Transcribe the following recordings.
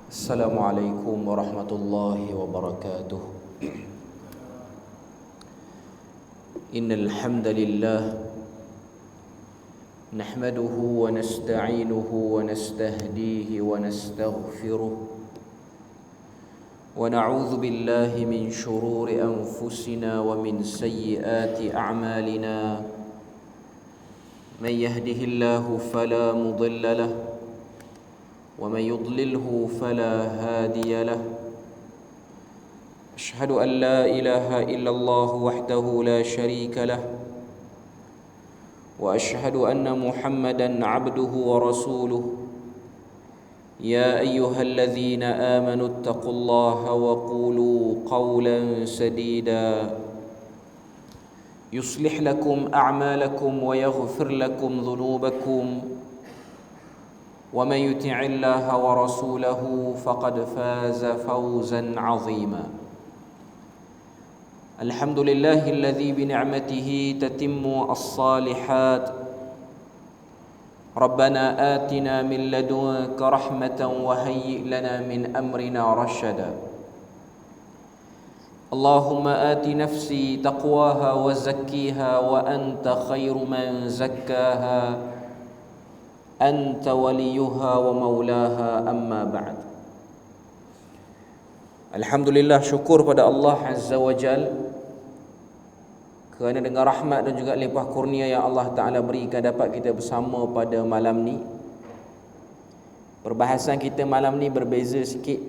السلام عليكم ورحمة الله وبركاته. إن الحمد لله نحمده ونستعينه ونستهديه ونستغفره ونعوذ بالله من شرور أنفسنا ومن سيئات أعمالنا. من يهده الله فلا مضل له ومن يضلله فلا هادي له. أشهد أن لا إله إلا الله وحده لا شريك له وأشهد أن محمدا عبده ورسوله. يا أيها الذين آمنوا اتقوا الله وقولوا قولا سديدا يصلح لكم أعمالكم ويغفر لكم ذنوبكم ومن يطع الله ورسوله فقد فاز فوزا عظيما. الحمد لله الذي بنعمته تتم الصالحات. ربنا آتنا من لدنك رحمة وهيئ لنا من أمرنا رشدا. اللهم آت نفسي تقواها وزكيها وأنت خير من زكاها أنت وليها ومولاها. أما بعد. Alhamdulillah, syukur pada Allah Azza wa Jal kerana dengan rahmat dan juga limpah kurnia yang Allah Ta'ala berikan dapat kita bersama pada malam ni. Perbahasan kita malam ni berbeza sikit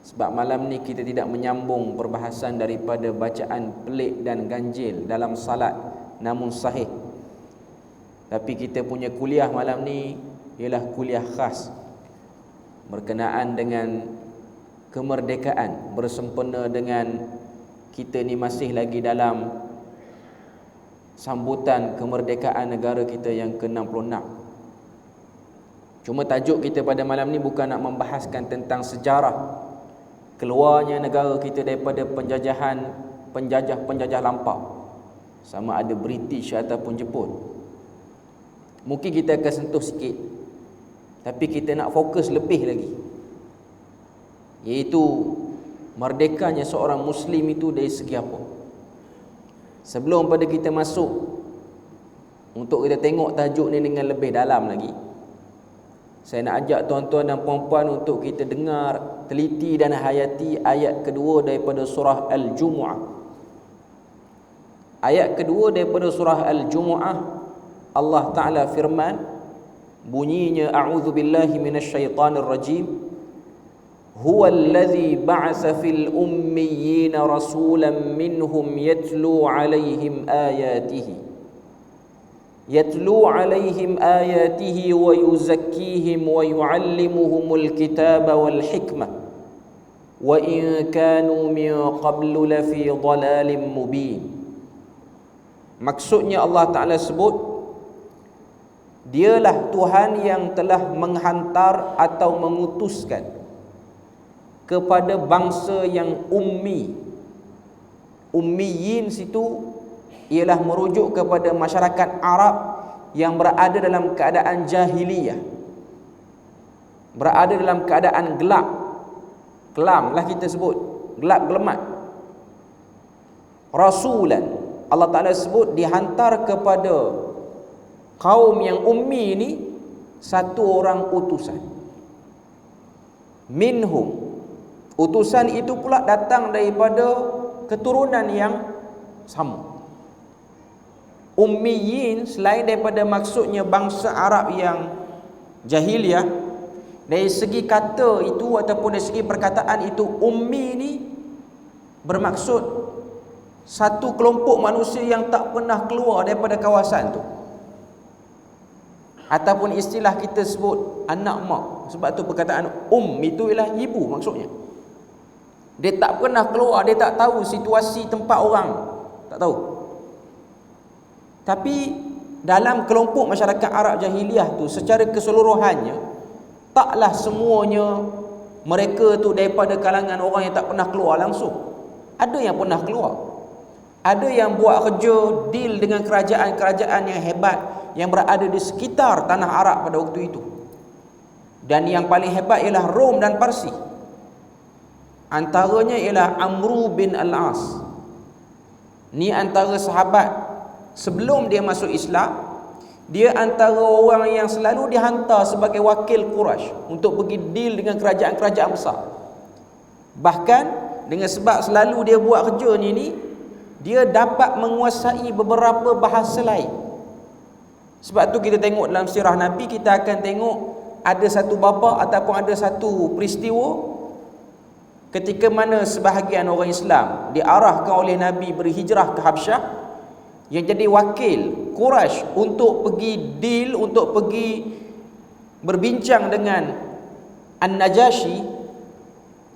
sebab malam ni kita tidak menyambung perbahasan daripada bacaan pelik dan ganjil dalam salat namun sahih. Tapi kita punya kuliah malam ni ialah kuliah khas berkenaan dengan kemerdekaan, bersempena dengan kita ni masih lagi dalam sambutan kemerdekaan negara kita yang ke-66. Cuma tajuk kita pada malam ni bukan nak membahaskan tentang sejarah keluarnya negara kita daripada penjajah lampau, sama ada British ataupun Jepun. Mungkin kita akan sentuh sikit, tapi kita nak fokus lebih lagi, iaitu merdekanya seorang Muslim itu dari segi apa. Sebelum pada kita masuk untuk kita tengok tajuk ni dengan lebih dalam lagi, saya nak ajak tuan-tuan dan puan-puan untuk kita dengar, teliti dan hayati ayat kedua daripada surah Al-Jumu'ah. Ayat kedua daripada surah Al-Jumu'ah, Allah Ta'ala firman, bunyinya, a'udzubillahi minasyaitanir rajim, huwallazi ba'asa fil ummiyina rasulan minhum yatlu 'alaihim ayatihi wa yuzakkihim wa yu'allimuhumul kitaba wal hikmah wa in kanu min qablu lafi dhalalin mubin. Maksudnya Allah Ta'ala sebut, dialah Tuhan yang telah menghantar atau mengutuskan kepada bangsa yang ummi. Ummiyin situ ialah merujuk kepada masyarakat Arab yang berada dalam keadaan jahiliyah, berada dalam keadaan gelap. Kelam lah kita sebut, gelap gelemat. Rasulan, Allah Ta'ala sebut dihantar kepada kaum yang ummi ini satu orang utusan. Minhum, utusan itu pula datang daripada keturunan yang sama. Ummiyin selain daripada maksudnya bangsa Arab yang jahiliyah, dari segi kata itu ataupun dari segi perkataan itu, ummi ini bermaksud satu kelompok manusia yang tak pernah keluar daripada kawasan tu, ataupun istilah kita sebut anak mak. Sebab tu perkataan itu ialah ibu maksudnya. Dia tak pernah keluar, dia tak tahu situasi tempat orang, tak tahu. Tapi dalam kelompok masyarakat Arab jahiliyah tu secara keseluruhannya, taklah semuanya mereka tu daripada kalangan orang yang tak pernah keluar langsung. Ada yang pernah keluar, ada yang buat kerja, deal dengan kerajaan-kerajaan yang hebat yang berada di sekitar tanah Arab pada waktu itu. Dan yang paling hebat ialah Rom dan Parsi. Antaranya ialah Amru bin Al-As. Ni antara sahabat sebelum dia masuk Islam. Dia antara orang yang selalu dihantar sebagai wakil Quraisy untuk pergi deal dengan kerajaan-kerajaan besar. Bahkan dengan sebab selalu dia buat kerja ni, dia dapat menguasai beberapa bahasa lain. Sebab tu kita tengok dalam sirah Nabi, kita akan tengok ada satu bapa ataupun ada satu peristiwa ketika mana sebahagian orang Islam diarahkan oleh Nabi berhijrah ke Habsyah, yang jadi wakil Quraisy untuk pergi deal, untuk pergi berbincang dengan An-Najasyi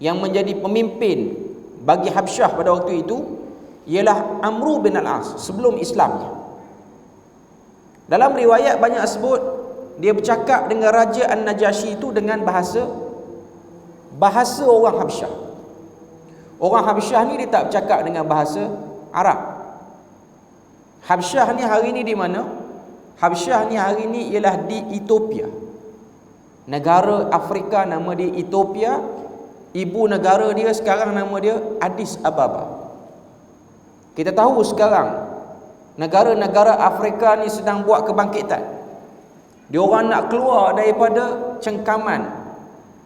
yang menjadi pemimpin bagi Habsyah pada waktu itu, ialah Amru bin Al-As sebelum Islamnya. Dalam riwayat banyak sebut dia bercakap dengan Raja An-Najasyi itu dengan bahasa orang Habsyah. Orang Habsyah ni dia tak bercakap dengan bahasa Arab. Habsyah ni hari ni di mana? Habsyah ni hari ni ialah di Ethiopia. Negara Afrika, nama dia Ethiopia. Ibu negara dia sekarang nama dia Addis Ababa. Kita tahu sekarang negara-negara Afrika ni sedang buat kebangkitan. Diorang nak keluar daripada cengkaman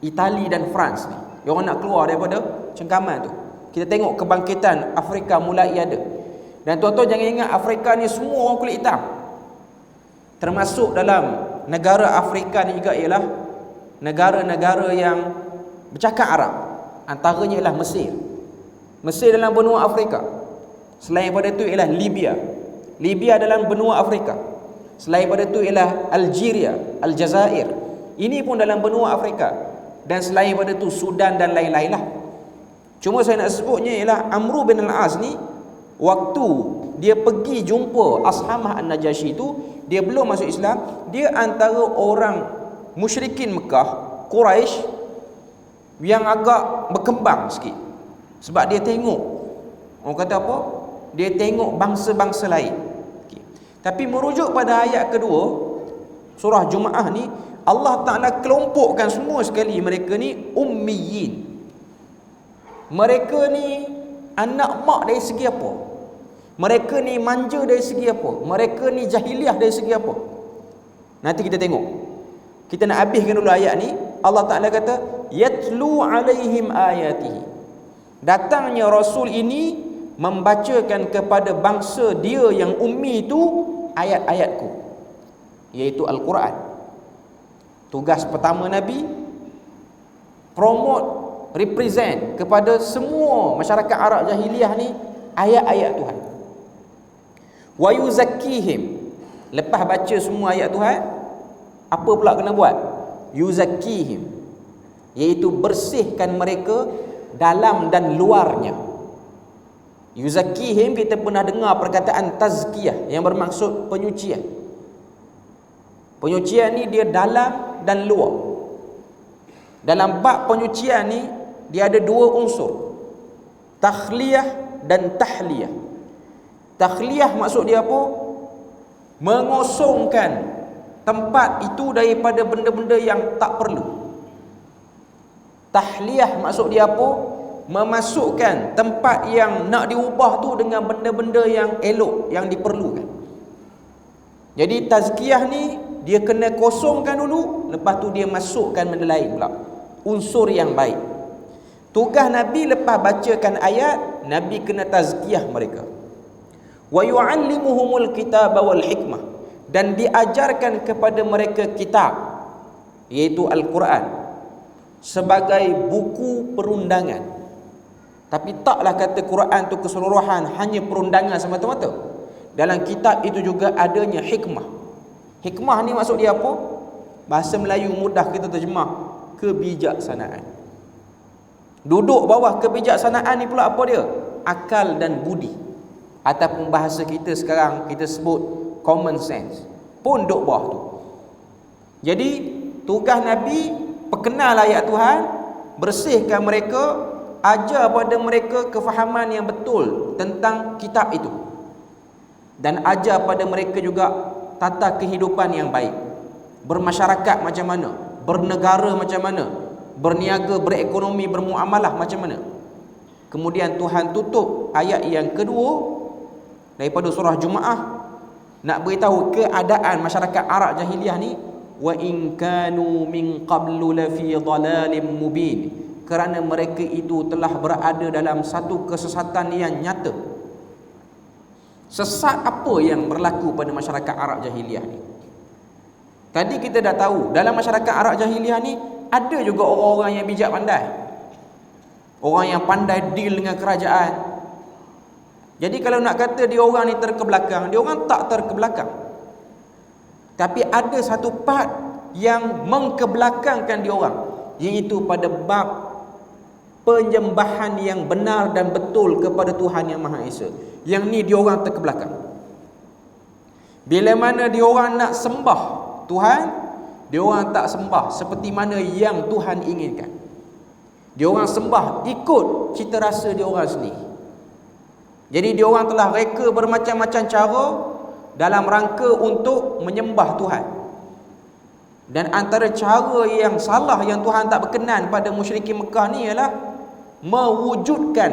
Itali dan France ni. Diorang nak keluar daripada cengkaman tu. Kita tengok kebangkitan Afrika mulai ada. Dan tuan-tuan jangan ingat Afrika ni semua orang kulit hitam. Termasuk dalam negara Afrika ni juga ialah negara-negara yang bercakap Arab. Antaranya ialah Mesir. Mesir dalam benua Afrika. Selain daripada itu ialah Libya. Libya dalam benua Afrika. Selain daripada itu ialah Algeria, Aljazair. Ini pun dalam benua Afrika. Dan selain daripada itu Sudan dan lain-lain lah. Cuma saya nak sebutnya ialah Amru bin Al-As ni, waktu dia pergi jumpa Ashamah An-Najasyi itu, dia belum masuk Islam. Dia antara orang musyrikin Mekah, Quraisy, yang agak berkembang sikit. Sebab dia tengok, orang kata apa? Dia tengok bangsa-bangsa lain. Okay. Tapi merujuk pada ayat kedua surah Jumaah ni, Allah Ta'ala kelompokkan semua sekali mereka ni ummiyin. Mereka ni anak mak dari segi apa? Mereka ni manja dari segi apa? Mereka ni jahiliah dari segi apa? Nanti kita tengok. Kita nak habiskan dulu ayat ni. Allah Ta'ala kata yatlu alaihim ayatihi. Datangnya Rasul ini membacakan kepada bangsa dia yang ummi itu ayat-ayatku, iaitu Al-Quran. Tugas pertama Nabi, promote, represent kepada semua masyarakat Arab jahiliah ni ayat-ayat Tuhan. Wa yuzakkihim. Lepas baca semua ayat Tuhan, apa pula kena buat? Yuzakkihim, iaitu bersihkan mereka dalam dan luarnya. Yuzakkihim, kita pernah dengar perkataan tazkiyah yang bermaksud penyucian. Penyucian ni dia dalam dan luar. Dalam bab penyucian ni dia ada dua unsur, takhliyah dan tahliyah. Takhliyah maksud dia apa? Mengosongkan tempat itu daripada benda-benda yang tak perlu. Tahliyah maksud dia apa? Memasukkan tempat yang nak diubah tu dengan benda-benda yang elok, yang diperlukan. Jadi tazkiyah ni dia kena kosongkan dulu, lepas tu dia masukkan benda lain pula, unsur yang baik. Tugas Nabi lepas bacakan ayat, Nabi kena tazkiyah mereka. Wa yu'allimuhumul kitaba wal hikmah, dan diajarkan kepada mereka kitab, iaitu Al-Quran, sebagai buku perundangan. Tapi taklah kata Quran tu keseluruhan hanya perundangan semata-mata. Dalam kitab itu juga adanya hikmah. Hikmah ni maksud dia apa? Bahasa Melayu mudah kita terjemah, kebijaksanaan. Duduk bawah kebijaksanaan ni pula apa dia? Akal dan budi. Ataupun bahasa kita sekarang kita sebut common sense, pun duduk bawah tu. Jadi tugas Nabi perkenal ayat Tuhan, bersihkan mereka, ajar pada mereka kefahaman yang betul tentang kitab itu, dan ajar pada mereka juga tata kehidupan yang baik, bermasyarakat macam mana, bernegara macam mana, berniaga, berekonomi, bermuamalah macam mana. Kemudian Tuhan tutup ayat yang kedua daripada surah Jumaah nak beritahu keadaan masyarakat Arab jahiliah ni, wa in kanu min qablu lafi dhalalin mubin, kerana mereka itu telah berada dalam satu kesesatan yang nyata. Sesat apa yang berlaku pada masyarakat Arab jahiliah ni? Tadi kita dah tahu dalam masyarakat Arab jahiliah ni ada juga orang-orang yang bijak pandai, orang yang pandai deal dengan kerajaan. Jadi kalau nak kata dia orang ni terkebelakang, dia orang tak terkebelakang. Tapi ada satu part yang mengkebelakangkan dia orang, iaitu pada bab penyembahan yang benar dan betul kepada Tuhan Yang Maha Esa. Yang ni dia orang terkebelakang. Bila mana dia orang nak sembah Tuhan, dia orang tak sembah seperti mana yang Tuhan inginkan. Dia orang sembah ikut cita rasa dia orang sendiri. Jadi dia orang telah reka bermacam-macam cara dalam rangka untuk menyembah Tuhan. Dan antara cara yang salah yang Tuhan tak berkenan pada musyrikin Mekah ni ialah mewujudkan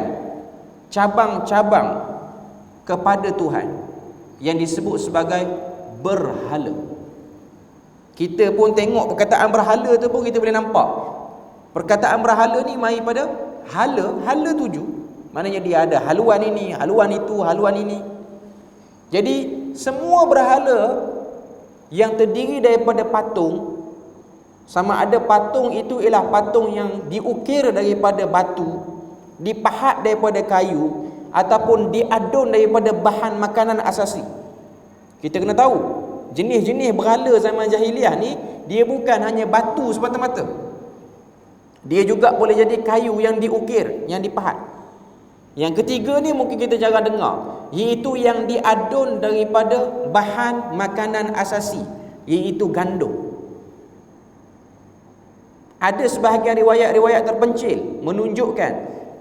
cabang-cabang kepada Tuhan yang disebut sebagai berhala. Kita pun tengok perkataan berhala tu pun kita boleh nampak. Perkataan berhala ni mari pada hala tuju. Maknanya dia ada haluan ini, haluan itu, haluan ini. Jadi semua berhala yang terdiri daripada patung, sama ada patung itu ialah patung yang diukir daripada batu, dipahat daripada kayu, ataupun diadun daripada bahan makanan asasi. Kita kena tahu jenis-jenis berhala zaman jahiliah ni, dia bukan hanya batu semata-mata. Dia juga boleh jadi kayu yang diukir, yang dipahat. Yang ketiga ni mungkin kita jarang dengar, iaitu yang diadun daripada bahan makanan asasi, iaitu gandum. Ada sebahagian riwayat-riwayat terpencil menunjukkan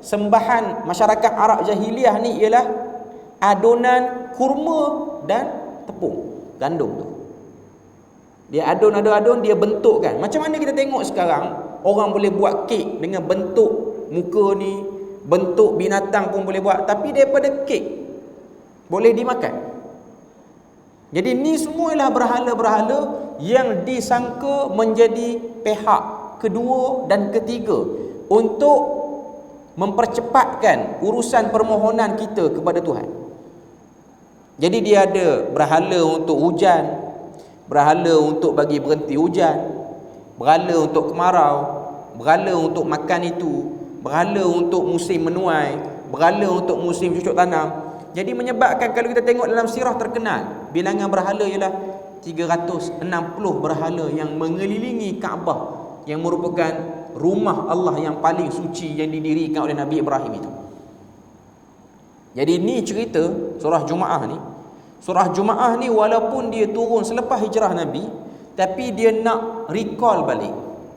sembahan masyarakat Arab jahiliah ni ialah adunan kurma dan tepung, gandum tu. Dia adun, dia bentukkan. Macam mana kita tengok sekarang orang boleh buat kek dengan bentuk muka ni, bentuk binatang pun boleh buat, tapi daripada kek boleh dimakan. Jadi ni semua ialah berhala-berhala yang disangka menjadi pihak kedua dan ketiga untuk mempercepatkan urusan permohonan kita kepada Tuhan. Jadi dia ada berhala untuk hujan, berhala untuk bagi berhenti hujan, berhala untuk kemarau, berhala untuk makan itu, berhala untuk musim menuai, berhala untuk musim cucuk tanam. Jadi menyebabkan kalau kita tengok dalam sirah terkenal, bilangan berhala ialah 360 berhala yang mengelilingi Kaabah, yang merupakan rumah Allah yang paling suci yang didirikan oleh Nabi Ibrahim itu. Jadi ni cerita surah Jumaah ni. Surah Jumaah ni walaupun dia turun selepas hijrah Nabi, tapi dia nak recall balik.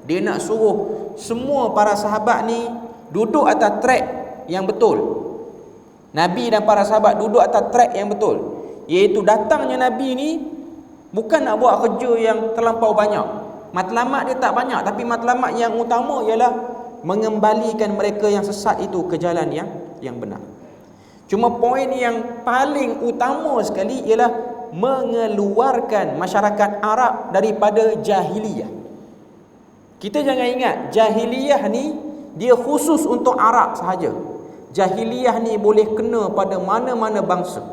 Dia nak suruh semua para sahabat ni duduk atas track yang betul. Nabi dan para sahabat duduk atas track yang betul, iaitu datangnya Nabi ni bukan nak buat kerja yang terlampau banyak. Matlamat dia tak banyak, tapi matlamat yang utama ialah mengembalikan mereka yang sesat itu ke jalan yang benar. Cuma poin yang paling utama sekali ialah mengeluarkan masyarakat Arab daripada jahiliyah. Kita jangan ingat jahiliyah ni dia khusus untuk Arab sahaja. Jahiliyah ni boleh kena pada mana-mana bangsa.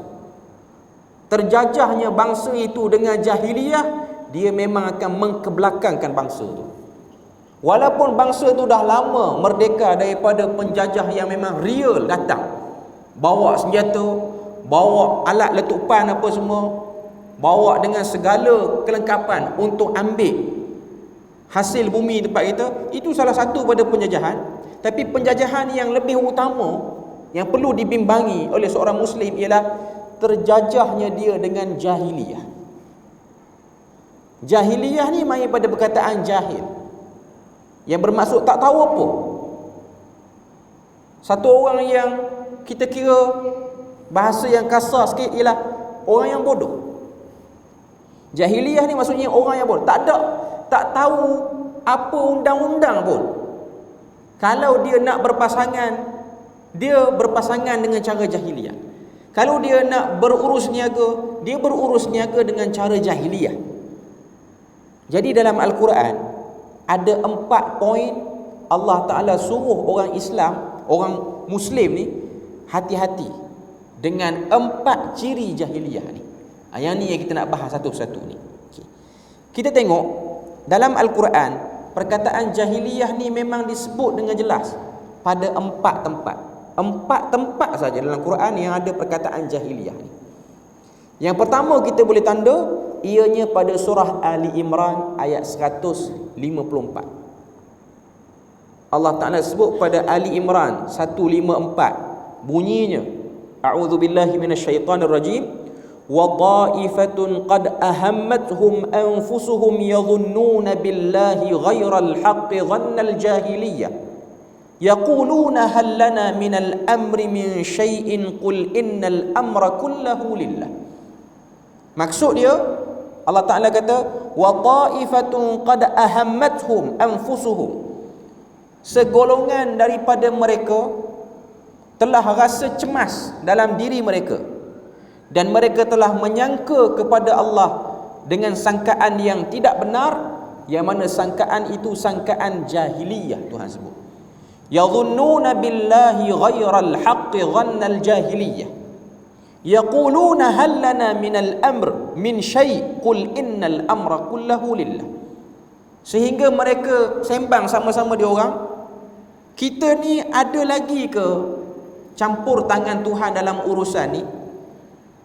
Terjajahnya bangsa itu dengan jahiliyah, dia memang akan mengkebelakangkan bangsa tu. Walaupun bangsa tu dah lama merdeka daripada penjajah yang memang real datang, bawa senjata, bawa alat letupan apa semua, bawa dengan segala kelengkapan untuk ambil hasil bumi tempat kita, itu salah satu pada penjajahan. Tapi penjajahan yang lebih utama yang perlu dibimbangi oleh seorang Muslim ialah terjajahnya dia dengan jahiliyah. Jahiliyah ni mai pada perkataan jahil, yang bermaksud tak tahu apa. Satu orang yang kita kira bahasa yang kasar sikit ialah orang yang bodoh. Jahiliyah ni maksudnya orang yang bodoh, tak tahu apa undang-undang pun, kalau dia nak berpasangan, dia berpasangan dengan cara jahiliah. Kalau dia nak berurus niaga, dia berurus niaga dengan cara jahiliah. Jadi dalam Al-Quran ada 4 poin Allah Ta'ala suruh orang Islam, orang Muslim ni hati-hati dengan 4 ciri jahiliah ni. Yang ni yang kita nak bahas satu persatu ni. Kita tengok dalam Al-Quran, perkataan jahiliyah ni memang disebut dengan jelas pada 4 tempat. 4 tempat saja dalam Quran yang ada perkataan jahiliyah ni. Yang pertama kita boleh tanda, ianya pada surah Ali Imran ayat 154. Allah Ta'ala sebut pada Ali Imran 154, bunyinya, a'udzubillahi minasyaitanirrajim, وَطَائِفَةٌ قَدْ أَهَمَّتْهُمْ أَنفُسُهُمْ يَظُنُّونَ بِاللَّهِ غَيْرَ الْحَقِّ ظَنَّ الْجَاهِلِيَّةِ يَقُولُونَ هَلْ لَنَا مِنَ الْأَمْرِ مِنْ شَيْءٍ قُلْ إِنَّ الْأَمْرَ كُلَّهُ لِلَّهِ. Maksud dia, Allah Ta'ala kata, وَطَائِفَةٌ قَدْ أَهَمَّتْهُمْ أَنفُسُهُمْ, segolongan daripada mereka telah rasa cemas dalam diri mereka, dan mereka telah menyangka kepada Allah dengan sangkaan yang tidak benar, yang mana sangkaan itu sangkaan jahiliyah. Tuhan sebut yadhunnuna billahi ghairal haqqi dhannal jahiliyah yaquluna hal lana minal amr min syai' qul innal amra kullahu lillah. Sehingga mereka sembang sama-sama dia orang, kita ni ada lagi ke campur tangan Tuhan dalam urusan ni?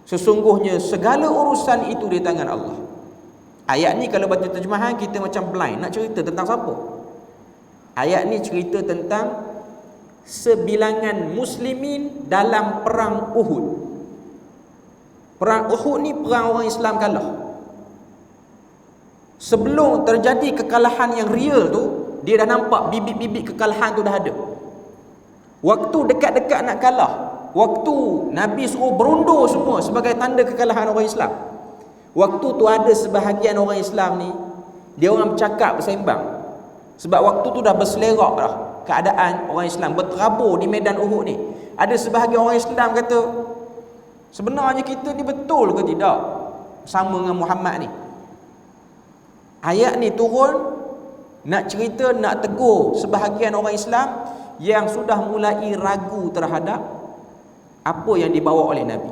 Sesungguhnya segala urusan itu di tangan Allah. Ayat ni kalau baca terjemahan kita macam blind, nak cerita tentang siapa? Ayat ni cerita tentang sebilangan muslimin dalam perang Uhud. Perang Uhud ni perang orang Islam kalah. Sebelum terjadi kekalahan yang real tu, dia dah nampak bibit-bibit kekalahan tu dah ada. Waktu dekat-dekat nak kalah, waktu Nabi suruh berundur semua sebagai tanda kekalahan orang Islam, waktu tu ada sebahagian orang Islam ni, dia orang bercakap, bersembang. Sebab waktu tu dah berselerak dah keadaan orang Islam berterabur di medan Uhud ni. Ada sebahagian orang Islam kata, sebenarnya kita ni betul ke tidak sama dengan Muhammad ni? Ayat ni turun nak cerita, nak tegur sebahagian orang Islam yang sudah mulai ragu terhadap apa yang dibawa oleh Nabi.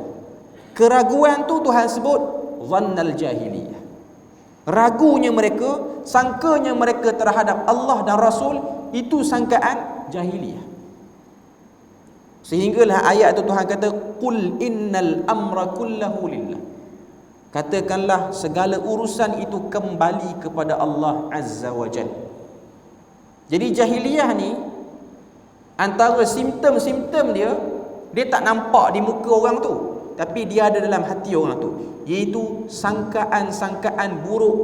Keraguan tu Tuhan sebut dhannal jahiliyah. Ragunya mereka, sangkanya mereka terhadap Allah dan Rasul, itu sangkaan jahiliyah. Sehinggalah ayat tu Tuhan kata, qul innal amra kullahu lillah. Katakanlah segala urusan itu kembali kepada Allah Azza wa Jalla. Jadi jahiliyah ni, antara simptom-simptom dia tak nampak di muka orang tu, tapi dia ada dalam hati orang tu, iaitu sangkaan-sangkaan buruk,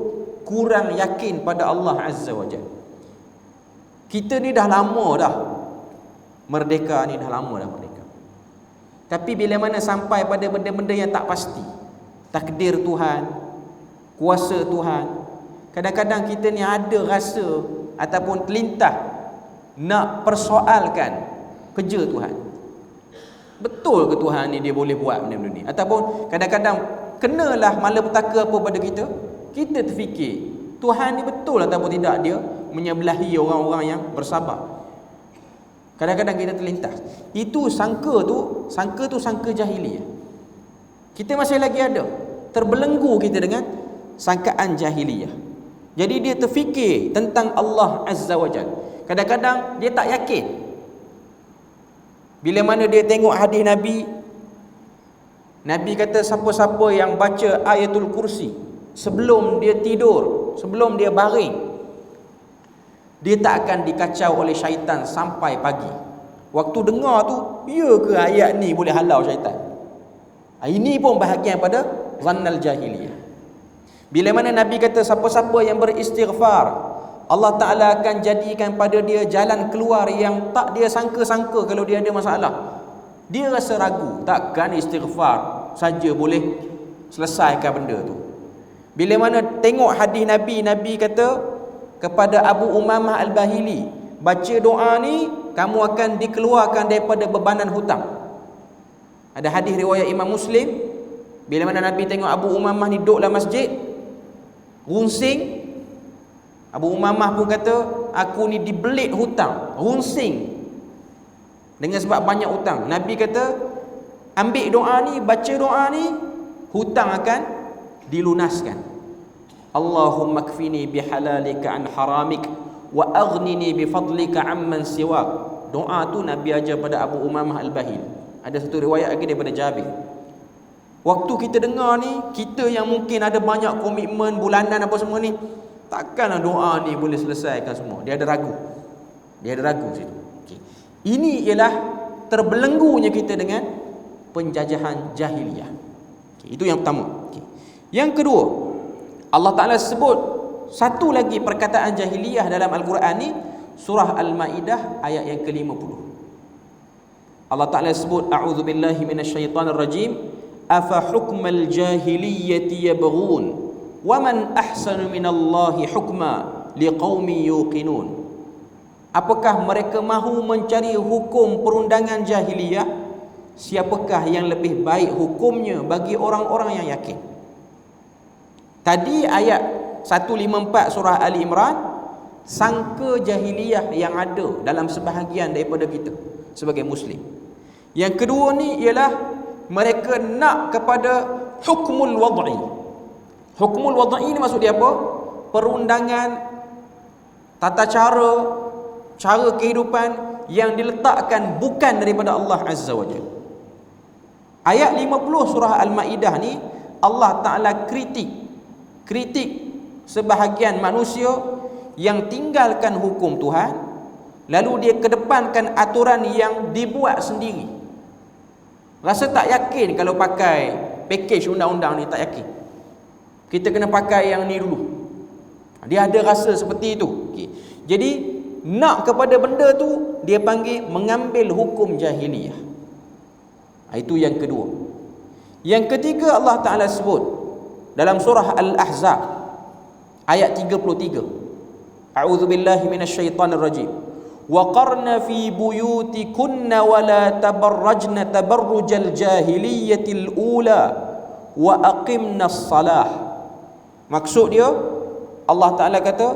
kurang yakin pada Allah Azza wa Jalla. Kita ni dah lama dah merdeka ni, dah lama dah merdeka. Tapi bila mana sampai pada benda-benda yang tak pasti, takdir Tuhan, kuasa Tuhan, kadang-kadang kita ni ada rasa ataupun terlintah nak persoalkan kerja Tuhan. Betul ke Tuhan ni dia boleh buat benda-benda ni? Ataupun kadang-kadang kenalah malapetaka apa pada kita, kita terfikir Tuhan ni betul ataupun tidak dia menyebelahi orang-orang yang bersabar. Kadang-kadang kita terlintas. Itu sangka jahiliyah. Kita masih lagi ada terbelenggu kita dengan sangkaan jahiliyah. Jadi dia terfikir tentang Allah Azza wa Jalla. Kadang-kadang dia tak yakin. Bila mana dia tengok hadis Nabi, Nabi kata siapa-siapa yang baca ayatul kursi sebelum dia tidur, sebelum dia baring, dia tak akan dikacau oleh syaitan sampai pagi. Waktu dengar tu, ya ke ayat ni boleh halau syaitan? Ini pun bahagian pada zannal jahiliyah. Bila mana Nabi kata siapa-siapa yang beristighfar, Allah Ta'ala akan jadikan pada dia jalan keluar yang tak dia sangka-sangka kalau dia ada masalah. Dia rasa ragu, takkan istighfar saja boleh selesaikan benda tu. Bila mana tengok hadis Nabi, Nabi kata kepada Abu Umamah Al-Bahili, baca doa ni kamu akan dikeluarkan daripada bebanan hutang. Ada hadis riwayat Imam Muslim, bila mana Nabi tengok Abu Umamah ni duduk dalam masjid runsing, Abu Umamah pun kata, aku ni dibelit hutang, runsing dengan sebab banyak hutang. Nabi kata, ambil doa ni, baca doa ni, hutang akan dilunaskan. Allahumma kfini bihalalika an haramik wa aghnini bifadlika amman siwak. Doa tu Nabi ajar pada Abu Umamah Al-Bahili. Ada satu riwayat lagi daripada Jabir. Waktu kita dengar ni, kita yang mungkin ada banyak komitmen bulanan apa semua ni, takkanlah doa ni boleh selesaikan semua. Dia ada ragu. Dia ada ragu situ. Okay. Ini ialah terbelenggunya kita dengan penjajahan jahiliyah. Okay. Itu yang pertama. Okay. Yang kedua, Allah Ta'ala sebut satu lagi perkataan jahiliyah dalam Al-Quran ni, surah Al-Ma'idah ayat yang ke-50. Allah Ta'ala sebut, a'udzubillahi minasyaitanirrajim, afa hukmal jahiliyyati yabghun wa man ahsanu minallahi hukma liqaumin yuqinun. Apakah mereka mahu mencari hukum perundangan jahiliyah? Siapakah yang lebih baik hukumnya bagi orang-orang yang yakin? Tadi ayat 154 surah Ali Imran, sangka jahiliyah yang ada dalam sebahagian daripada kita sebagai muslim. Yang kedua ni ialah mereka nak kepada hukmul wad'i. Hukmul wad'i ni maksud dia apa? Perundangan, tata cara, cara kehidupan yang diletakkan bukan daripada Allah Azza wa Jalla. Ayat 50 surah Al-Ma'idah ni, Allah Ta'ala kritik sebahagian manusia yang tinggalkan hukum Tuhan, lalu dia kedepankan aturan yang dibuat sendiri. Rasa tak yakin kalau pakai package undang-undang ni, tak yakin. Kita kena pakai yang ni dulu. Dia ada rasa seperti itu. Okay. Jadi nak kepada benda tu, dia panggil mengambil hukum jahiliyah. Itu yang kedua. Yang ketiga, Allah Ta'ala sebut dalam surah Al-Ahzab ayat 33, a'udzubillahi minasyaitanirrajim, wa qarna fi buyutikunna wa la tabarrajna tabarrujal jahiliyatil ula wa aqimnas salah. Maksud dia, Allah Ta'ala kata,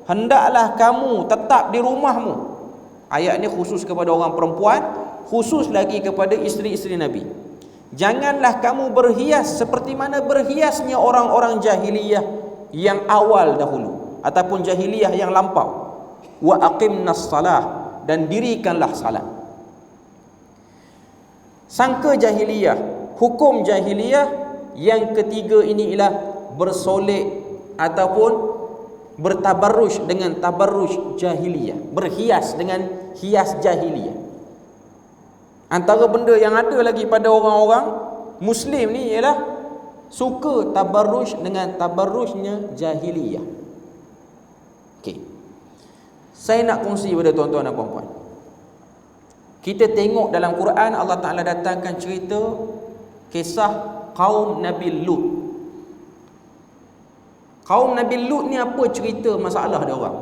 hendaklah kamu tetap di rumahmu. Ayat ni khusus kepada orang perempuan, khusus lagi kepada isteri-isteri Nabi. Janganlah kamu berhias seperti mana berhiasnya orang-orang jahiliyah yang awal dahulu, ataupun jahiliyah yang lampau. Wa aqimnas salah, dan dirikanlah salat. Sangka jahiliyah, hukum jahiliyah yang ketiga ini ialah bersolek ataupun bertabarruj dengan tabarruj jahiliyah, berhias dengan hias jahiliyah. Antara benda yang ada lagi pada orang-orang muslim ni ialah suka tabarruj dengan tabarrujnya jahiliyah. Okey. Saya nak kongsi pada tuan-tuan dan puan-puan. Kita tengok dalam Quran, Allah Ta'ala datangkan cerita kisah kaum Nabi Lut. Kaum Nabi Lut ni apa cerita masalah dia orang?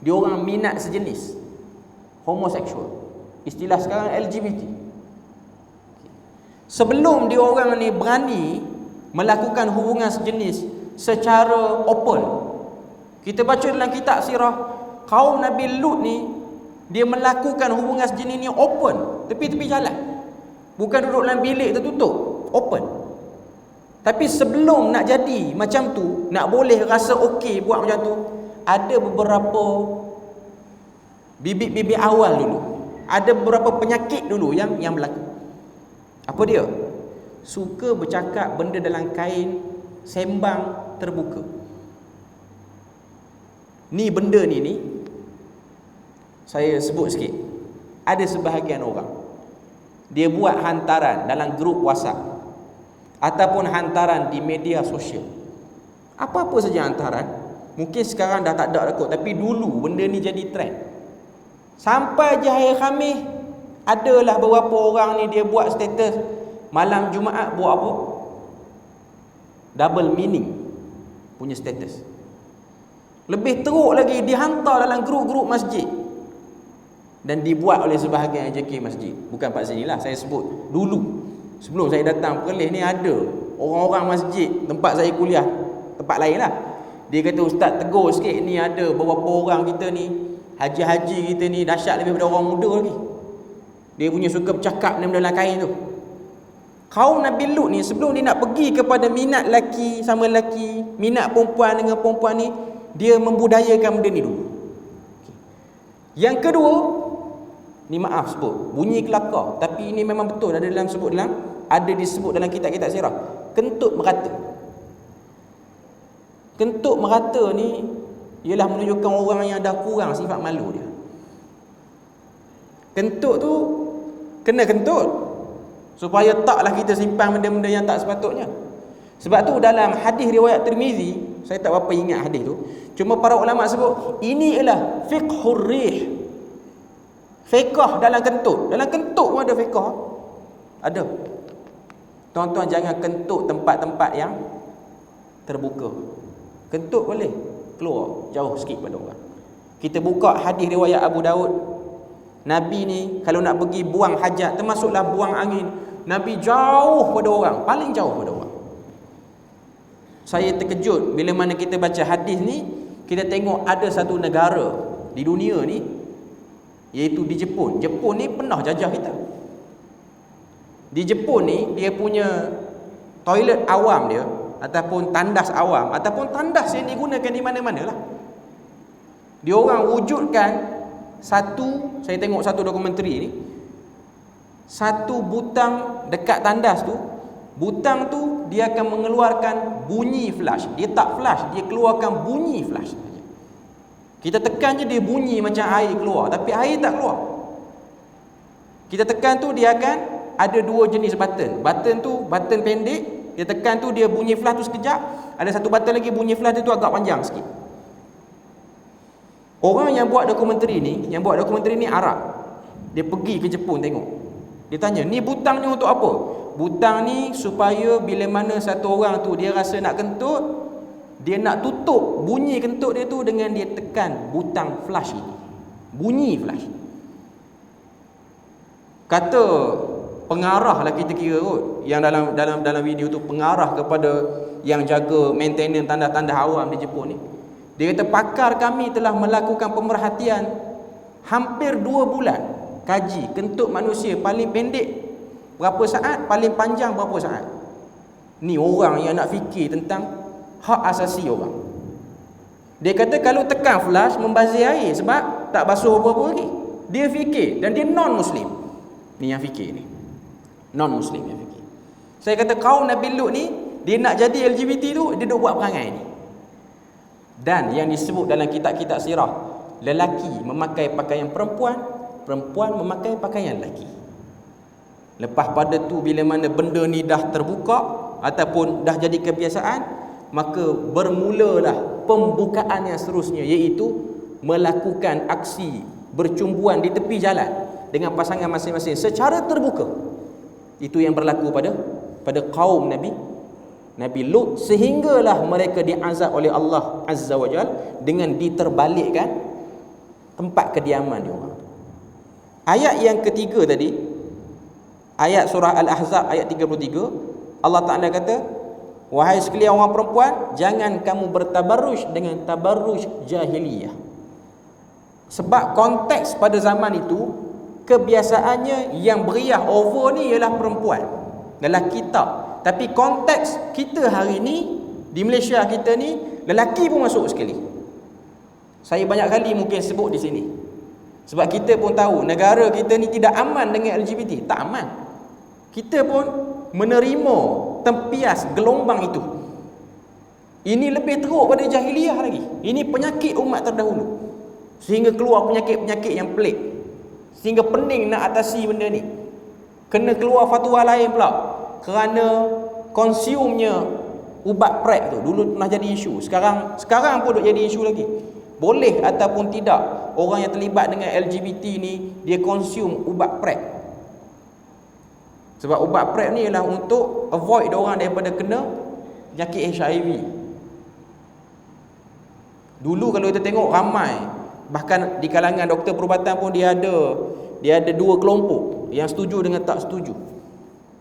Dia orang minat sejenis, homoseksual. Istilah sekarang LGBT. Sebelum dia orang ni berani melakukan hubungan sejenis secara open, kita baca dalam kitab sirah, kaum Nabi Lut ni dia melakukan hubungan sejenis ni open, tepi-tepi jalan. Bukan duduk dalam bilik tertutup, open. Tapi sebelum nak jadi macam tu, nak boleh rasa okey buat macam tu, ada beberapa bibit-bibit awal dulu. Ada beberapa penyakit dulu yang berlaku. Apa dia? Suka bercakap benda dalam kain, sembang terbuka. Ni benda ni saya sebut sikit. Ada sebahagian orang, dia buat hantaran dalam grup WhatsApp ataupun hantaran di media sosial. Apa-apa saja hantaran. Mungkin sekarang dah tak ada kot, tapi dulu benda ni jadi trend. Sampai je hari Khamis, adalah beberapa orang ni dia buat status malam Jumaat buat apa? Double meaning punya status. Lebih teruk lagi, dihantar dalam grup-grup masjid dan dibuat oleh sebahagian AJK masjid. Bukan kat sini lah, saya sebut dulu sebelum saya datang Perlis ni ada orang-orang masjid tempat saya kuliah, tempat lain lah, dia kata ustaz tegur sikit, ni ada beberapa orang kita ni, haji-haji kita ni dahsyat lebih daripada orang muda lagi. Dia punya suka bercakap dalam kain tu. Kaum Nabi Lut ni sebelum dia nak pergi kepada minat laki sama laki, minat perempuan dengan perempuan ni, dia membudayakan benda ni dulu. Yang kedua, ni maaf sebut bunyi kelakar, tapi ini memang betul, ada disebut dalam kitab-kitab sirah. Kentut merata. Kentut merata ni ialah menunjukkan orang yang dah kurang sifat malu dia. Kentut tu kena kentut supaya taklah kita simpan benda-benda yang tak sepatutnya. Sebab tu dalam hadis riwayat Tirmizi, saya tak berapa ingat hadis tu, cuma para ulama sebut ini ialah fiqhur rih, fiqh dalam kentut. Dalam kentut pun ada fiqh. Ada. Tuan-tuan jangan kentut tempat-tempat yang terbuka. Kentut boleh keluar jauh sikit pada orang. Kita buka hadis riwayat Abu Daud, Nabi ni kalau nak pergi buang hajat, termasuklah buang angin, Nabi jauh pada orang, paling jauh pada orang. Saya terkejut bila mana kita baca hadis ni, kita tengok ada satu negara di dunia ni, iaitu di Jepun. Jepun ni pernah jajah kita. Di Jepun ni, dia punya toilet awam dia, ataupun tandas awam, ataupun tandas yang digunakan di mana-mana lah, dia orang wujudkan satu, saya tengok satu dokumentari ni, satu butang dekat tandas tu. Butang tu dia akan mengeluarkan bunyi flash. Dia tak flash, dia keluarkan bunyi flash. Kita tekan je dia bunyi macam air keluar, tapi air tak keluar. Kita tekan tu dia akan ada dua jenis button. Button tu button pendek, dia tekan tu dia bunyi flash tu sekejap. Ada satu button lagi bunyi flash tu agak panjang sikit. Orang yang buat dokumentari ni Arab. Dia pergi ke Jepun tengok. Dia tanya, ni butang ni untuk apa? Butang ni supaya bila mana satu orang tu dia rasa nak kentut, dia nak tutup bunyi kentut dia tu dengan dia tekan butang flash ini. Bunyi flash. Kata pengarah lah kita kira kot, yang dalam video tu pengarah kepada yang jaga maintenance tanda-tanda awam di Jepun ni. Dia kata pakar kami telah melakukan pemerhatian hampir 2 bulan kaji kentut manusia, paling pendek berapa saat, paling panjang berapa saat. Ni orang yang nak fikir tentang hak asasi orang. Dia kata kalau tekan flash membazir air sebab tak basuh apa-apa lagi. Dia fikir, dan dia non-Muslim. Ni yang fikir ni, non-Muslim yang fikir. Saya kata kaum Nabi Lut ni, dia nak jadi LGBT tu, dia duk buat perangai ni. Dan yang disebut dalam kitab-kitab sirah, lelaki memakai pakaian perempuan, perempuan memakai pakaian lelaki. Lepas pada tu bila mana benda ni dah terbuka ataupun dah jadi kebiasaan, maka bermulalah pembukaan yang seterusnya, iaitu melakukan aksi bercumbuan di tepi jalan dengan pasangan masing-masing secara terbuka. Itu yang berlaku pada kaum Nabi Lut, sehinggalah mereka diazab oleh Allah Azza wa Jal dengan diterbalikkan tempat kediaman dia orang. Ayat yang ketiga tadi, ayat surah Al-Ahzab ayat 33, Allah Ta'ala kata, wahai sekalian orang perempuan, jangan kamu bertabarruj dengan tabarruj jahiliyah. Sebab konteks pada zaman itu, kebiasaannya yang beriah over ni ialah perempuan, lelaki tak. Tapi konteks kita hari ni di Malaysia kita ni, lelaki pun masuk sekali. Saya banyak kali mungkin sebut di sini, sebab kita pun tahu negara kita ni tidak aman dengan LGBT. Tak aman. Kita pun menerima tempias gelombang itu. Ini lebih teruk pada jahiliyah lagi. Ini penyakit umat terdahulu, sehingga keluar penyakit-penyakit yang pelik, sehingga pening nak atasi benda ni. Kena keluar fatwa lain pula kerana konsumnya ubat PrEP tu. Dulu pernah jadi isu, sekarang pun duk jadi isu lagi. Boleh ataupun tidak orang yang terlibat dengan LGBT ni dia konsum ubat PrEP. Sebab ubat PrEP ni ialah untuk avoid orang daripada kena penyakit HIV. Dulu kalau kita tengok ramai, bahkan di kalangan doktor perubatan pun dia ada dua kelompok, yang setuju dengan tak setuju.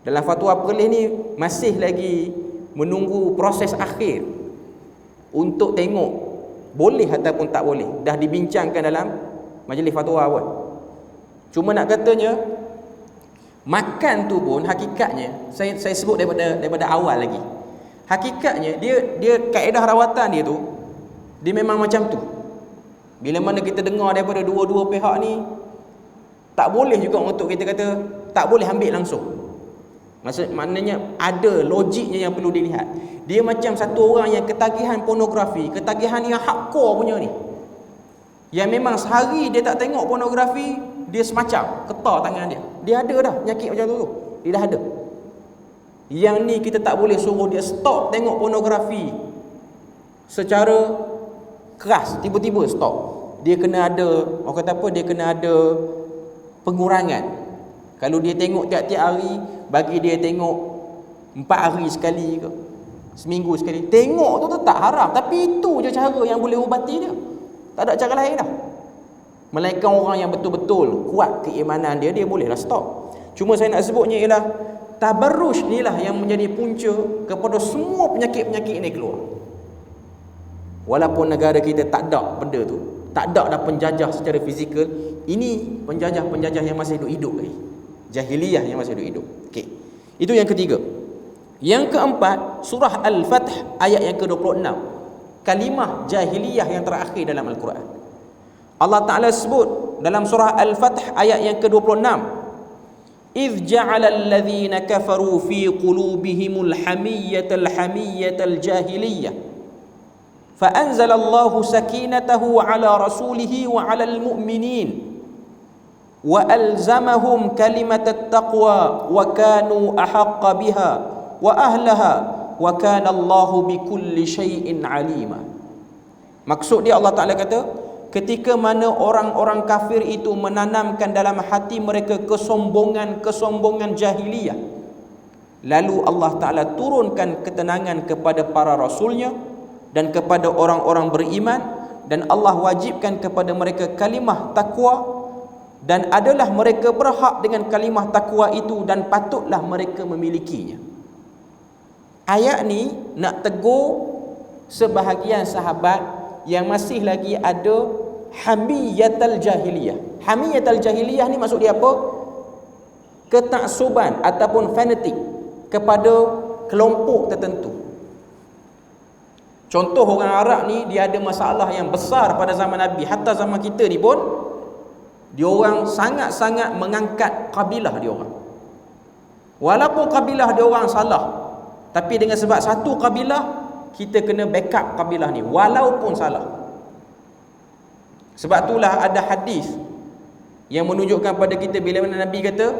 Dalam fatwa Perlis ni masih lagi menunggu proses akhir untuk tengok boleh ataupun tak boleh. Dah dibincangkan dalam majlis fatwa pun. Cuma nak katanya, makan tu pun hakikatnya, saya sebut daripada awal lagi. Hakikatnya dia kaedah rawatan dia tu, dia memang macam tu. Bila mana kita dengar daripada dua-dua pihak ni, tak boleh juga untuk kita kata tak boleh ambil langsung. Maknanya ada logiknya yang perlu dilihat. Dia macam satu orang yang ketagihan pornografi, ketagihan yang hardcore punya ni, yang memang sehari dia tak tengok pornografi, dia semacam ketar tangan dia. Dia ada dah penyakit macam tu. Dia dah ada. Yang ni kita tak boleh suruh dia stop tengok pornografi secara keras, tiba-tiba stop. Dia kena ada, orang kata apa, dia kena ada pengurangan. Kalau dia tengok tiap-tiap hari, bagi dia tengok 4 hari sekali ke, seminggu sekali. Tengok tu tak haram, tapi itu je cara yang boleh ubati dia. Tak ada cara lain dah. Melainkan orang yang betul-betul kuat keimanan dia bolehlah stop. Cuma saya nak sebutnya ialah tabarruj inilah yang menjadi punca kepada semua penyakit-penyakit ini keluar. Walaupun negara kita tak ada benda tu, tak ada dah penjajah secara fizikal, ini penjajah-penjajah yang masih hidup lagi. Jahiliyah yang masih hidup. Okey. Itu yang ketiga. Yang keempat, surah Al-Fath ayat yang ke-26. Kalimah jahiliyah yang terakhir dalam Al-Quran. Allah Ta'ala sebut dalam surah Al-Fath ayat yang ke-26, إِذْ جَعَلَ الَّذِينَ كَفَرُوا فِي قُلُوبِهِمُ الْحَمِيَّةَ الْجَاهِلِيَّةَ فَأَنْزَلَ اللَّهُ سَكِينَتَهُ عَلَى رَسُولِهِ وَعَلَى الْمُؤْمِنِينَ وَأَلْزَمَهُمْ كَلِمَةَ التَّقْوَى وَكَانُوا أَحَقَّ بِهَا وَأَهْلَهَا وَكَانَ اللَّهُ بِكُلِّ شَيْءٍ عَلِيمًا. Maksud dia, Allah Ta'ala kata, ketika mana orang-orang kafir itu menanamkan dalam hati mereka kesombongan jahiliyah, lalu Allah Ta'ala turunkan ketenangan kepada para rasulnya dan kepada orang-orang beriman, dan Allah wajibkan kepada mereka kalimah takwa, dan adalah mereka berhak dengan kalimah takwa itu dan patutlah mereka memilikinya. Ayat ni nak tegur sebahagian sahabat yang masih lagi ada hamiyatul jahiliyah. Hamiyatul jahiliyah ni maksud dia apa? Ketaksuban ataupun fanatik kepada kelompok tertentu. Contoh, orang Arab ni dia ada masalah yang besar pada zaman Nabi, hatta zaman kita ni pun dia orang sangat-sangat mengangkat kabilah dia orang. Walaupun kabilah dia orang salah, tapi dengan sebab satu kabilah, kita kena backup kabilah ni walaupun salah. Sebab itulah ada hadis yang menunjukkan pada kita bila mana Nabi kata,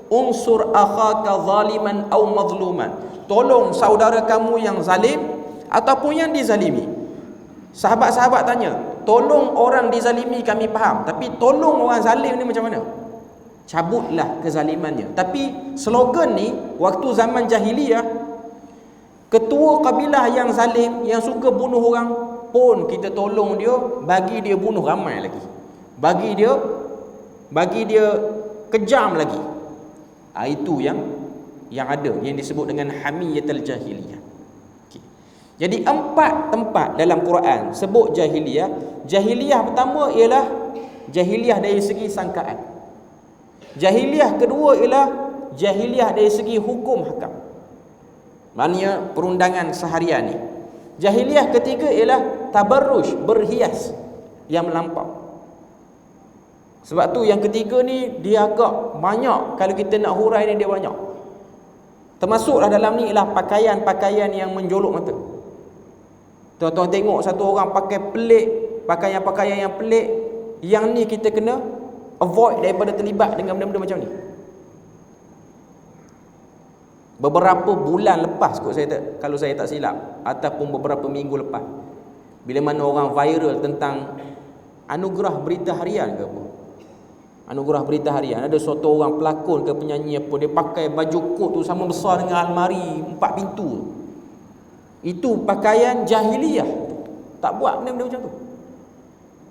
unsur akhaka zaliman aw mazluman, tolong saudara kamu yang zalim ataupun yang dizalimi. Sahabat-sahabat tanya, tolong orang dizalimi kami faham, tapi tolong orang zalim ni macam mana? Cabutlah kezalimannya. Tapi slogan ni waktu zaman jahiliyah, ketua kabilah yang zalim, yang suka bunuh orang pun kita tolong dia, bagi dia bunuh ramai lagi, bagi dia kejam lagi. Itu yang ada, yang disebut dengan hamiyatul jahiliyah. Jadi 4 tempat dalam Quran sebut jahiliyah. Jahiliyah pertama ialah jahiliyah dari segi sangkaan. Jahiliyah kedua ialah jahiliyah dari segi hukum hakam, maknanya perundangan seharian ni. Jahiliyah ketiga ialah tabarruj, berhias yang melampau. Sebab tu yang ketiga ni dia agak banyak, kalau kita nak hurai ni dia banyak. Termasuklah dalam ni ialah pakaian-pakaian yang menjolok mata. Tuan-tuan tengok satu orang pakai pelik, pakaian-pakaian yang pelik, yang ni kita kena avoid daripada terlibat dengan benda-benda macam ni. Beberapa bulan lepas kot kalau saya tak silap, ataupun beberapa minggu lepas, bila mana orang viral tentang anugerah berita harian ke apa, anugerah berita harian, ada suatu orang pelakon ke penyanyi apa, dia pakai baju kot tu sama besar dengan almari 4 pintu. Itu pakaian jahiliyah. Tak buat benda-benda macam tu.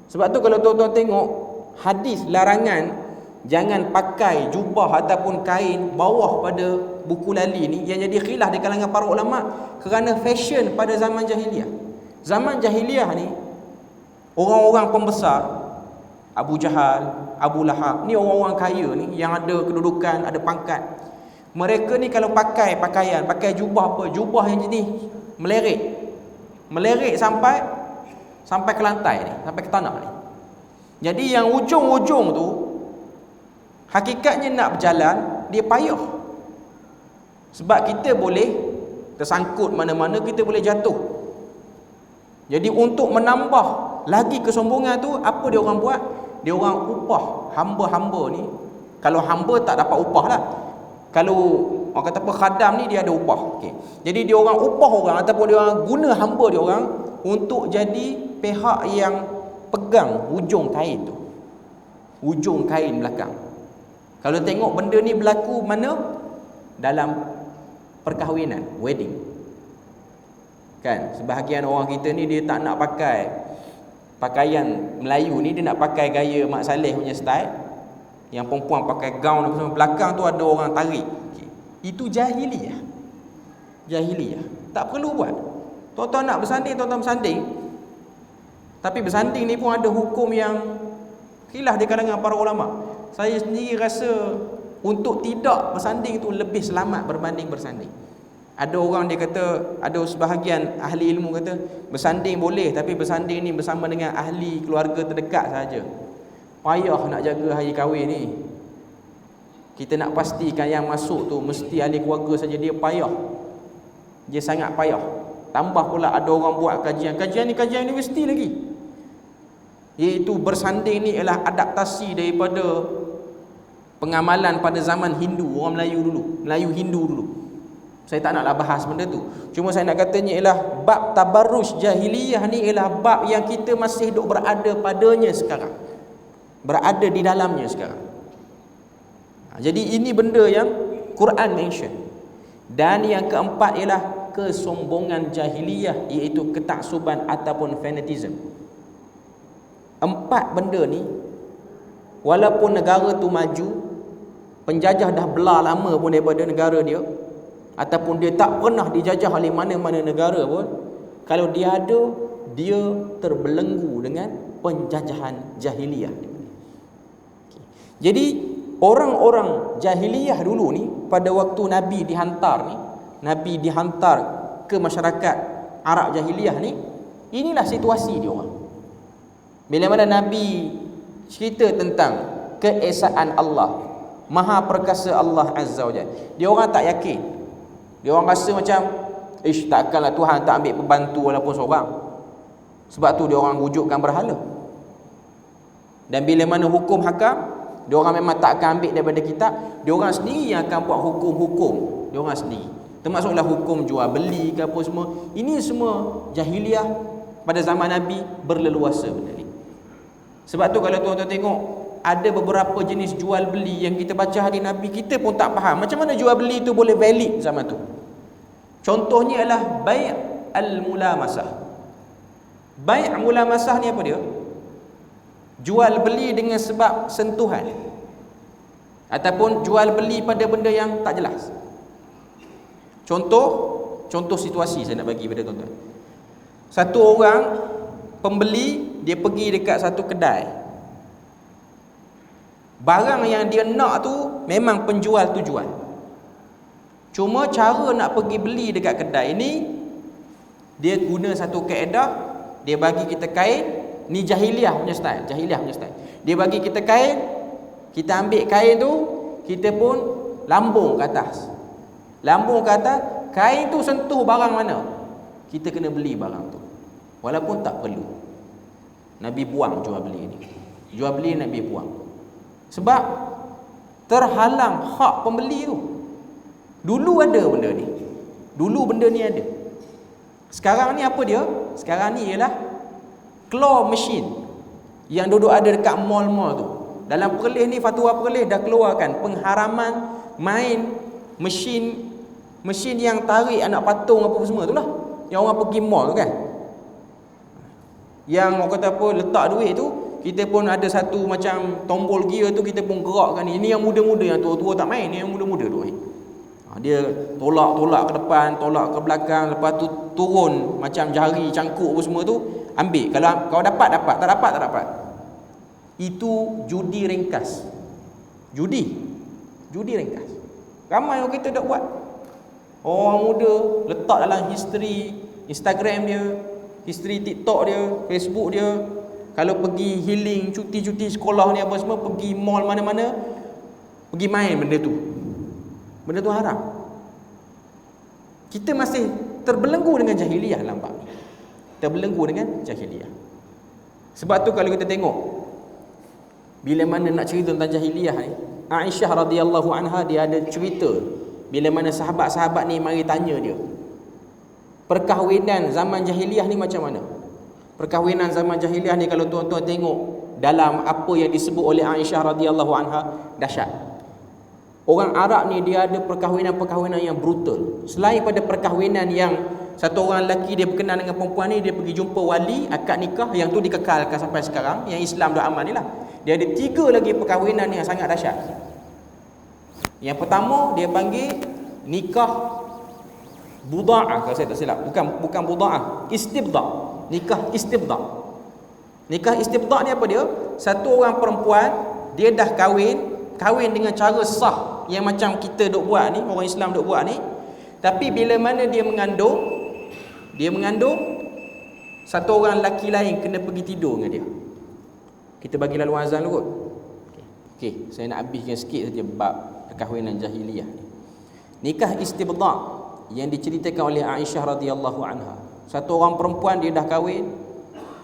Sebab tu kalau tuan-tuan tengok hadis larangan jangan pakai jubah ataupun kain bawah pada buku lali ni, yang jadi khilaf di kalangan para ulama kerana fashion pada zaman jahiliah. Zaman jahiliah ni orang-orang pembesar, Abu Jahal, Abu Lahab, ni orang-orang kaya ni yang ada kedudukan, ada pangkat. Mereka ni kalau pakai pakaian, pakai jubah apa, jubah yang jenis melerik sampai ke lantai ni, sampai ke tanah ni. Jadi yang ujung-ujung tu hakikatnya nak berjalan dia payah. Sebab kita boleh tersangkut mana-mana, kita boleh jatuh. Jadi untuk menambah lagi kesombongan tu, apa dia orang buat? Dia orang upah hamba-hamba ni. Kalau hamba tak dapat upah lah. Kalau orang kata apa, khadam ni dia ada upah. Okey. Jadi dia orang upah orang ataupun dia orang guna hamba dia orang untuk jadi pihak yang pegang ujung kain tu. Ujung kain belakang. Kalau tengok benda ni berlaku mana? Dalam perkahwinan, wedding. Kan? Sebahagian orang kita ni dia tak nak pakai pakaian Melayu ni, dia nak pakai gaya Mak Saleh punya style. Yang perempuan pakai gaun apa semua, belakang tu ada orang tarik. Okay. Itu jahiliah. Jahiliah. Tak perlu buat. Tuan-tuan nak bersanding, tuan-tuan bersanding. Tapi bersanding ni pun ada hukum yang khilaf di kalangan para ulama. Saya sendiri rasa untuk tidak bersanding tu lebih selamat berbanding bersanding. Ada orang dia kata, ada sebahagian ahli ilmu kata bersanding boleh, tapi bersanding ni bersama dengan ahli keluarga terdekat saja. Payah nak jaga hari kahwin ni. Kita nak pastikan yang masuk tu mesti ahli keluarga saja, dia payah. Dia sangat payah. Tambah pula ada orang buat kajian ni kajian universiti lagi. Iaitu bersanding ni ialah adaptasi daripada pengamalan pada zaman Hindu, orang Melayu dulu, Melayu Hindu dulu. Saya tak naklah bahas benda tu. Cuma saya nak katanya ialah bab tabarruj jahiliyah ni ialah bab yang kita masih duk berada padanya sekarang. Berada di dalamnya sekarang. Jadi ini benda yang Quran mention. Dan yang keempat ialah kesombongan jahiliyah, iaitu ketaksuban ataupun fanatism. Empat benda ni, walaupun negara tu maju, penjajah dah belah lama pun daripada negara dia, ataupun dia tak pernah dijajah oleh mana-mana negara pun, kalau dia ada, dia terbelenggu dengan penjajahan jahiliyah. Jadi orang-orang jahiliyah dulu ni, pada waktu Nabi dihantar ni, Nabi dihantar ke masyarakat Arab jahiliyah ni, inilah situasi dia orang. Bila mana Nabi cerita tentang keesaan Allah, Maha perkasa Allah Azza wa Jalla, dia orang tak yakin. Dia orang rasa macam takkanlah Tuhan tak ambil pembantu walaupun seorang. Sebab tu dia orang wujudkan berhala. Dan bila mana hukum hakam, dia orang memang tak akan ambil daripada kitab, dia orang sendiri yang akan buat hukum-hukum dia orang sendiri. Termasuklah hukum jual beli ke apa semua. Ini semua jahiliah pada zaman Nabi berleluasa benda ni. Sebab tu kalau tuan-tuan tengok, ada beberapa jenis jual beli yang kita baca hadis Nabi, kita pun tak faham macam mana jual beli tu boleh valid zaman tu. Contohnya ialah bai' al-mulamasah. Bai' mulamasah ni apa dia? Jual beli dengan sebab sentuhan, ataupun jual beli pada benda yang tak jelas. Contoh situasi saya nak bagi pada tuan-tuan. Satu orang pembeli, dia pergi dekat satu kedai. Barang yang dia nak tu memang penjual tu jual. Cuma cara nak pergi beli dekat kedai ni, dia guna satu kaedah, dia bagi kita kain. Ni jahiliah punya style, dia bagi kita kain, kita ambil kain tu, kita pun lambung ke atas. Lambung ke atas, kain tu sentuh barang mana, kita kena beli barang tu. Walaupun tak perlu. Nabi buang jual beli ni. Jual beli Nabi buang. Sebab terhalang hak pembeli tu. Dulu ada benda ni. Dulu benda ni ada. Sekarang ni apa dia? Sekarang ni ialah claw machine yang duduk ada dekat mall-mall tu. Dalam Perlis ni, fatwa Perlis dah keluarkan pengharaman main mesin yang tarik anak patung apa semua tu lah, yang orang pergi mall tu kan. Yang orang kata apa, letak duit tu, kita pun ada satu macam tombol gear tu, kita pun gerakkan ni. Ini yang muda-muda, yang tua-tua tak main, ni yang muda-muda tu. Dia tolak ke depan, tolak ke belakang, lepas tu turun macam jari cangkuk apa semua tu, ambil. Kalau kau dapat, tak dapat. Itu judi ringkas. Judi ringkas. Ramai orang kita dah buat. Orang muda letak dalam history Instagram dia, history TikTok dia, Facebook dia. Kalau pergi healing, cuti-cuti sekolah ni apa semua, pergi mall mana-mana, pergi main benda tu. Benda tu haram. Kita masih terbelenggu dengan jahiliah, nampak? Terbelenggu dengan jahiliah. Sebab tu kalau kita tengok, bila mana nak cerita tentang jahiliah ni, Aisyah radhiyallahu anha dia ada cerita bila mana sahabat-sahabat ni mari tanya dia, perkahwinan zaman jahiliah ni macam mana? Perkahwinan zaman jahiliah ni kalau tuan-tuan tengok dalam apa yang disebut oleh Aisyah radhiyallahu anha, dahsyat. Orang Arab ni dia ada perkahwinan-perkahwinan yang brutal. Selain pada perkahwinan yang satu orang lelaki dia berkenan dengan perempuan ni, dia pergi jumpa wali, akad nikah, yang tu dikekalkan sampai sekarang, yang Islam dah aman ni lah. Dia ada 3 lagi perkahwinan yang sangat dahsyat. Yang pertama dia panggil nikah buda'ah, kalau saya tak silap. Bukan buda'ah, istibda'. Nikah istibda'. Nikah istibda' ni apa dia? Satu orang perempuan dia dah kahwin dengan cara sah, yang macam kita duk buat ni, orang Islam duk buat ni. Tapi bila mana dia mengandung, satu orang lelaki lain kena pergi tidur dengan dia. Kita bagi lalu azan dulu kot. Okey, saya nak habiskan sikit saja bab perkahwinan jahiliah ni. Nikah istibda' yang diceritakan oleh Aisyah radhiyallahu anha. Satu orang perempuan dia dah kahwin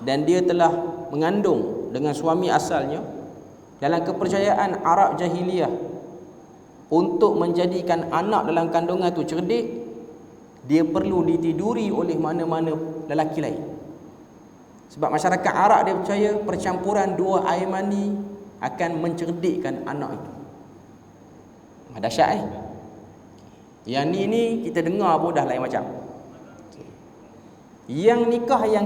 dan dia telah mengandung dengan suami asalnya. Dalam kepercayaan Arab jahiliah, untuk menjadikan anak dalam kandungan tu cerdik, dia perlu ditiduri oleh mana-mana lelaki lain. Sebab masyarakat Arab dia percaya percampuran 2 air mani akan mencerdikkan anak itu. Dahsyat ni. Yang ni kita dengar pun dah lain macam. Yang nikah yang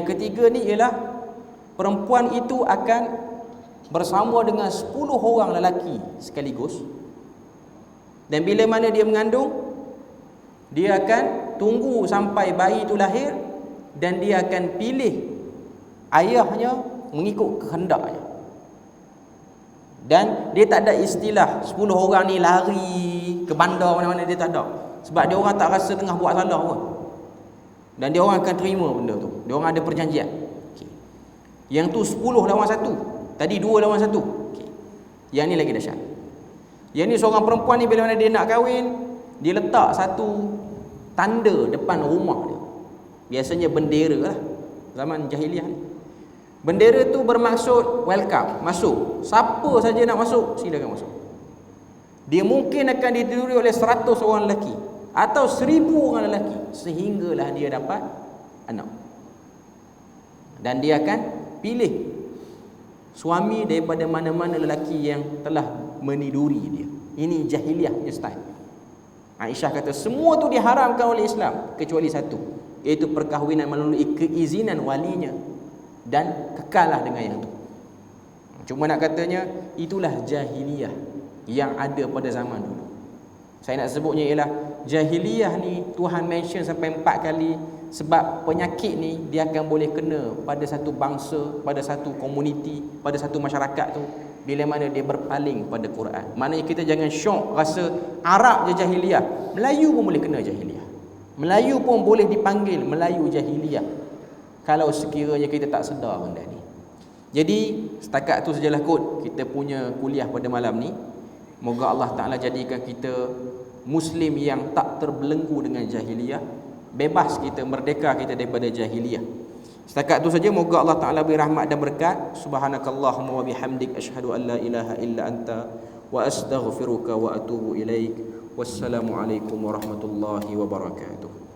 ketiga ni ialah perempuan itu akan bersama dengan 10 orang lelaki sekaligus. Dan bila mana dia mengandung, dia akan tunggu sampai bayi itu lahir, dan dia akan pilih ayahnya mengikut kehendaknya. Dan dia tak ada istilah 10 orang ni lari ke bandar mana-mana, dia tak ada. Sebab dia orang tak rasa tengah buat salah pun. Dan dia orang akan terima benda tu. Dia orang ada perjanjian. Yang tu 10 lawan 1. Tadi 2 lawan 1. Yang ni lagi dahsyat. Yang ni seorang perempuan ni bila mana dia nak kahwin, dia letak satu tanda depan rumah dia. Biasanya bendera lah zaman jahiliah ni. Bendera tu bermaksud welcome, masuk. Siapa saja nak masuk, silakan masuk. Dia mungkin akan ditiduri oleh 100 orang lelaki atau 1000 orang lelaki, sehinggalah dia dapat anak. Dan dia akan pilih suami daripada mana-mana lelaki yang telah meniduri dia. Ini jahiliah punya style. Aisyah kata semua tu diharamkan oleh Islam kecuali satu, iaitu perkahwinan melalui keizinan walinya, dan kekallah dengan yang tu. Cuma nak katanya itulah jahiliah yang ada pada zaman dulu. Saya nak sebutnya ialah jahiliah ni Tuhan mention sampai 4 kali. Sebab penyakit ni dia akan boleh kena pada satu bangsa, pada satu komuniti, pada satu masyarakat tu bila mana dia berpaling pada Quran. Maknanya kita jangan syok rasa Arab je jahiliah, Melayu pun boleh kena jahiliah. Melayu pun boleh dipanggil Melayu jahiliah kalau sekiranya kita tak sedar benda ni. Jadi setakat tu sajalah kot kita punya kuliah pada malam ni. Moga Allah Ta'ala jadikan kita Muslim yang tak terbelenggu dengan jahiliah, bebas kita, merdeka kita daripada jahiliah. Setakat tu saja. Moga Allah Ta'ala beri rahmat dan berkat. Subhanakallahumma wa bihamdik, asyhadu an la ilaha illa anta, wa astaghfiruka wa atubu ilaik. Wassalamualaikum warahmatullahi wabarakatuh.